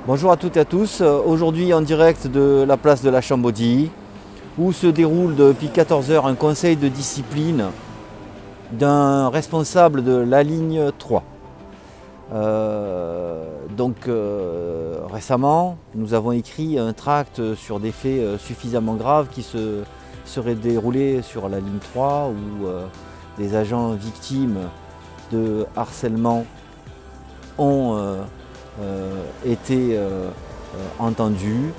Bonjour à toutes et à tous. Aujourd'hui en direct de la place de la Chambaudie où se déroule depuis 14 heures un conseil de discipline d'un responsable de la ligne 3. Récemment, nous avons écrit un tract sur des faits suffisamment graves qui se seraient déroulés sur la ligne 3 où des agents victimes de harcèlement ont été entendus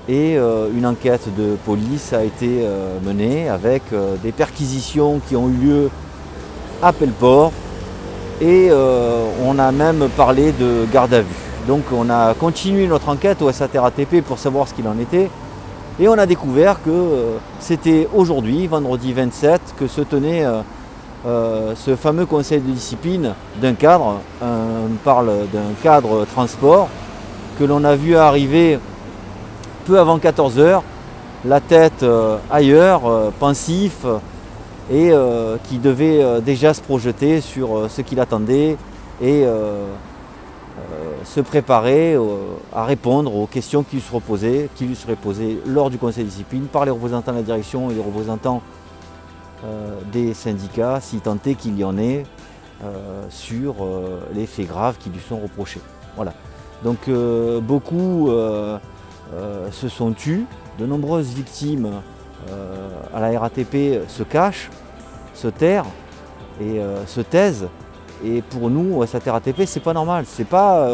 et une enquête de police a été menée avec des perquisitions qui ont eu lieu à Pelleport et on a même parlé de garde à vue. Donc on a continué notre enquête au SAT-RATP pour savoir ce qu'il en était et on a découvert que c'était aujourd'hui, vendredi 27, que se tenait ce fameux conseil de discipline d'un cadre. On parle d'un cadre transport que l'on a vu arriver peu avant 14 heures, la tête ailleurs, pensif, et qui devait déjà se projeter sur ce qu'il attendait et se préparer à répondre aux questions qui lui seraient posées lors du conseil de discipline par les représentants de la direction et les représentants des syndicats, si tant est qu'il y en ait, sur les faits graves qui lui sont reprochés. Voilà. Donc beaucoup se sont tus, de nombreuses victimes à la RATP se cachent, se terrent et se taisent. Et pour nous, au SAT-RATP, c'est pas normal. C'est pas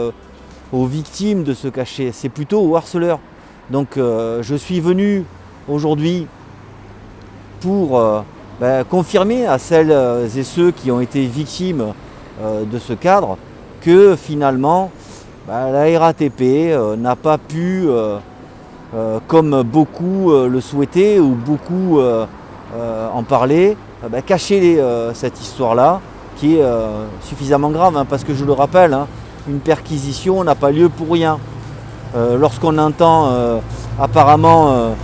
aux victimes de se cacher, c'est plutôt aux harceleurs. Donc je suis venu aujourd'hui pour confirmer à celles et ceux qui ont été victimes de ce cadre que finalement la RATP n'a pas pu, comme beaucoup le souhaitaient ou beaucoup en parlaient, cacher cette histoire-là qui est suffisamment grave, parce que je le rappelle, une perquisition n'a pas lieu pour rien. Lorsqu'on entend apparemment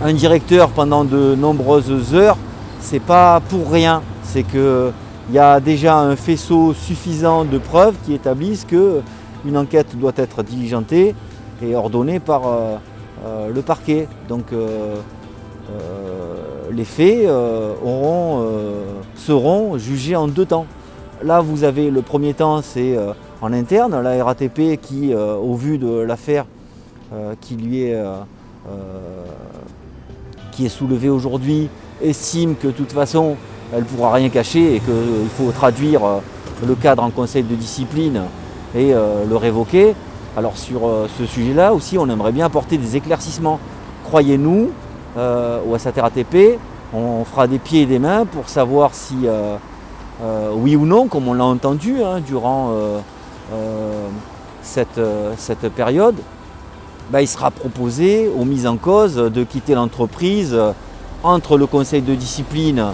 un directeur pendant de nombreuses heures, c'est pas pour rien, c'est qu'il y a déjà un faisceau suffisant de preuves qui établissent qu'une enquête doit être diligentée et ordonnée par le parquet. Donc les faits seront jugés en deux temps. Là vous avez le premier temps, c'est en interne, la RATP qui, au vu de l'affaire qui est soulevée aujourd'hui, estime que de toute façon elle ne pourra rien cacher et qu'il faut traduire le cadre en conseil de discipline et le révoquer. Alors sur ce sujet-là aussi, on aimerait bien apporter des éclaircissements. Croyez-nous, au SAT-RATP, on fera des pieds et des mains pour savoir si, oui ou non, comme on l'a entendu durant cette période, il sera proposé aux mises en cause de quitter l'entreprise entre le conseil de discipline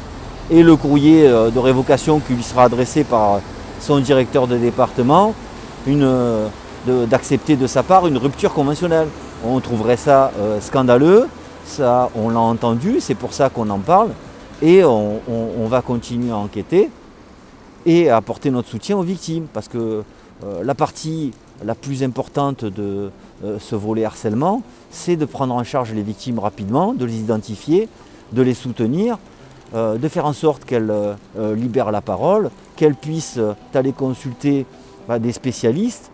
et le courrier de révocation qui lui sera adressé par son directeur de département, d'accepter de sa part une rupture conventionnelle. On trouverait ça scandaleux, ça on l'a entendu, c'est pour ça qu'on en parle, et on va continuer à enquêter et à apporter notre soutien aux victimes, parce que la partie la plus importante de ce volet harcèlement, c'est de prendre en charge les victimes rapidement, de les identifier, de les soutenir, de faire en sorte qu'elles libèrent la parole, qu'elles puissent aller consulter des spécialistes,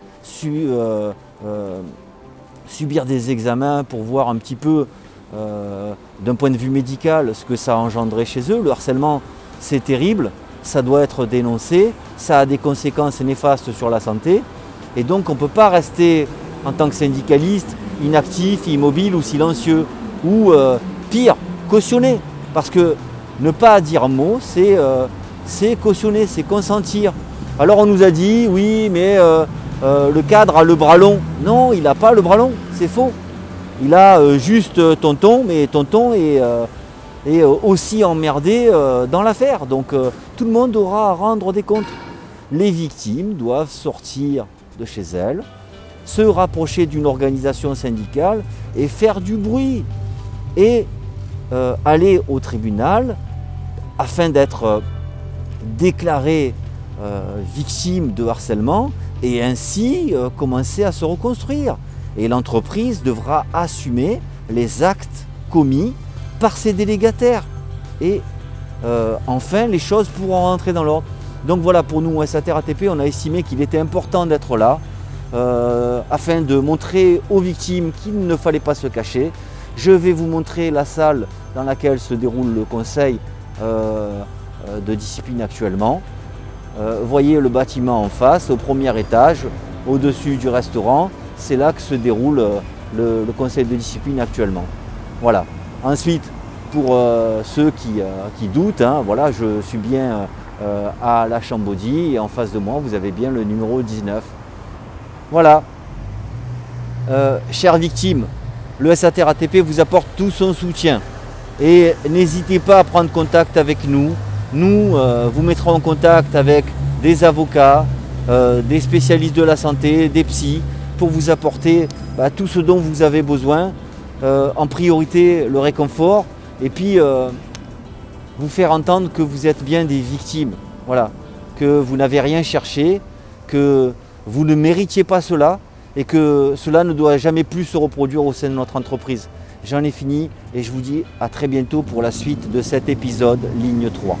subir des examens pour voir un petit peu d'un point de vue médical ce que ça a engendré chez eux. Le harcèlement, c'est terrible, ça doit être dénoncé, ça a des conséquences néfastes sur la santé, et donc on ne peut pas rester en tant que syndicaliste inactif, immobile ou silencieux, ou pire, cautionner, parce que ne pas dire un mot, c'est cautionner, c'est consentir. Alors on nous a dit, oui, mais le cadre a le bras long. Non, il n'a pas le bras long, c'est faux. Il a juste tonton, mais tonton est aussi emmerdé dans l'affaire. Donc tout le monde aura à rendre des comptes. Les victimes doivent sortir de chez elles, se rapprocher d'une organisation syndicale et faire du bruit. Et aller au tribunal afin d'être déclaré victime de harcèlement, et ainsi commencer à se reconstruire. Et l'entreprise devra assumer les actes commis par ses délégataires. Et enfin, les choses pourront rentrer dans l'ordre. Donc voilà, pour nous, SAT RATP, on a estimé qu'il était important d'être là afin de montrer aux victimes qu'il ne fallait pas se cacher. Je vais vous montrer la salle dans laquelle se déroule le conseil de discipline actuellement. Voyez le bâtiment en face, au premier étage, au-dessus du restaurant. C'est là que se déroule le conseil de discipline actuellement. Voilà. Ensuite, pour ceux qui doutent, voilà, je suis bien à la Chambaudie et en face de moi, vous avez bien le numéro 19. Voilà. Chères victimes, le SAT RATP vous apporte tout son soutien. Et n'hésitez pas à prendre contact avec nous. Nous vous mettrons en contact avec des avocats, des spécialistes de la santé, des psys, pour vous apporter tout ce dont vous avez besoin. En priorité, le réconfort. Et puis, vous faire entendre que vous êtes bien des victimes. Voilà. Que vous n'avez rien cherché, que vous ne méritiez pas cela et que cela ne doit jamais plus se reproduire au sein de notre entreprise. J'en ai fini et je vous dis à très bientôt pour la suite de cet épisode Ligne 3.